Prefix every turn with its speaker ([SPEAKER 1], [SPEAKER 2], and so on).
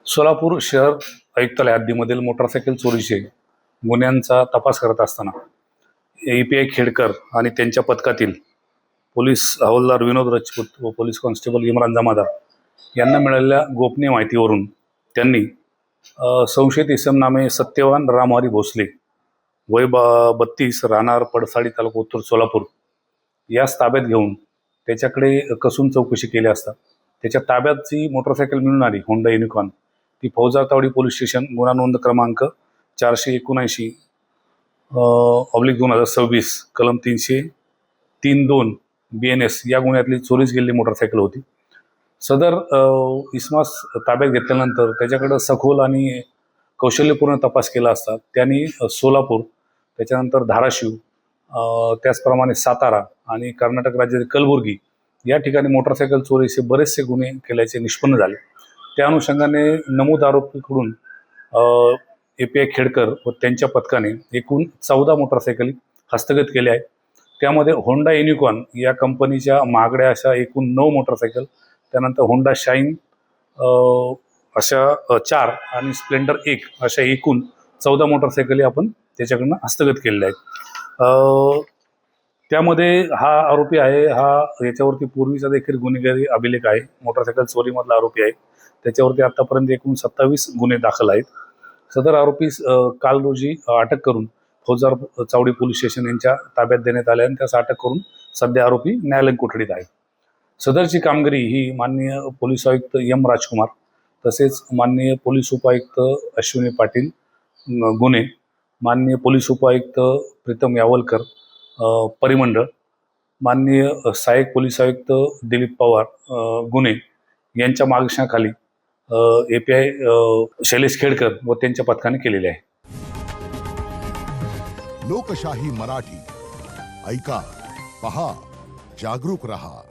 [SPEAKER 1] सोलापूर शहर आयुक्तालय हद्दीमधील मोटारसायकल चोरीचे गुन्ह्यांचा तपास करत असताना API खेडकर आणि त्यांच्या पथकातील पोलीस हवालदार विनोद राजपूत व पोलीस कॉन्स्टेबल इम्रान जमादार यांना मिळालेल्या गोपनीय माहितीवरून त्यांनी संशयित इसम नामे सत्यवान रामहरी भोसले वय 32 राहणार पडसाडी तालुका उत्तर सोलापूर यास ताब्यात घेऊन त्याच्याकडे कसून चौकशी केली असता त्याच्या ताब्यात जी मोटरसायकल मिळून आली होंडा युनिकॉर्न ती फौजातावडी पोलीस स्टेशन गुन्हा नोंद क्रमांक 479/2026 कलम 332 BNS या गुन्ह्यातली चोरीस गेलेली मोटरसायकल होती। सदर इसमास ताब्यात घेतल्यानंतर त्याच्याकडे सखोल आणि कौशल्यपूर्ण तपास केला असता त्यांनी सोलापूर, त्याच्यानंतर धाराशिव, त्याचप्रमाणे सातारा आणि कर्नाटक राज्यातील कलबुर्गी या ठिकाणी मोटरसायकल चोरीचे बरेचसे गुन्हे केल्याचे निष्पन्न झाले। त्या अनुषंगाने नमूद आरोपीकडून API खेडकर व त्यांच्या पथकाने एकूण 14 मोटरसायकली हस्तगत केल्या आहेत। त्यामध्ये होंडा युनिकॉर्न या कंपनीच्या महागड्या अशा एकूण 9 मोटरसायकल, त्यानंतर होंडा शाईन अशा 4 आणि स्प्लेंडर 1 अशा एकूण 14 मोटरसायकली आपण त्याच्याकडनं हस्तगत केलेल्या आहेत। त्यामध्ये हा आरोपी आहे, हा याच्यावरती पूर्वीचा देखील गुन्हेगारी अभिलेख आहे, मोटरसायकल चोरीमधला आरोपी आहे। त्याच्यावरती आतापर्यंत एकूण 27 गुन्हे दाखल आहेत। सदर आरोपी काल रोजी अटक करून फौजदार चावडी पोलीस स्टेशन यांच्या ताब्यात देण्यात आले आणि त्यास अटक करून सध्या आरोपी न्यायालयीन कोठडीत आहे। सदरची कामगिरी ही माननीय पोलीस आयुक्त M राजकुमार, तसेच माननीय पोलीस उपायुक्त अश्विनी पाटील गुन्हे, माननीय पोलीस उपायुक्त प्रीतम यावलकर परिमंडळ, माननीय सहाय्यक पोलीस आयुक्त दिलीप पवार गुन्हे यांच्या मार्गदर्शनाखाली API शैलेश खेडकर व त्यांच्या पथकाने केलेले आहे।
[SPEAKER 2] लोकशाही मराठी ऐका, पहा, जागरूक रहा।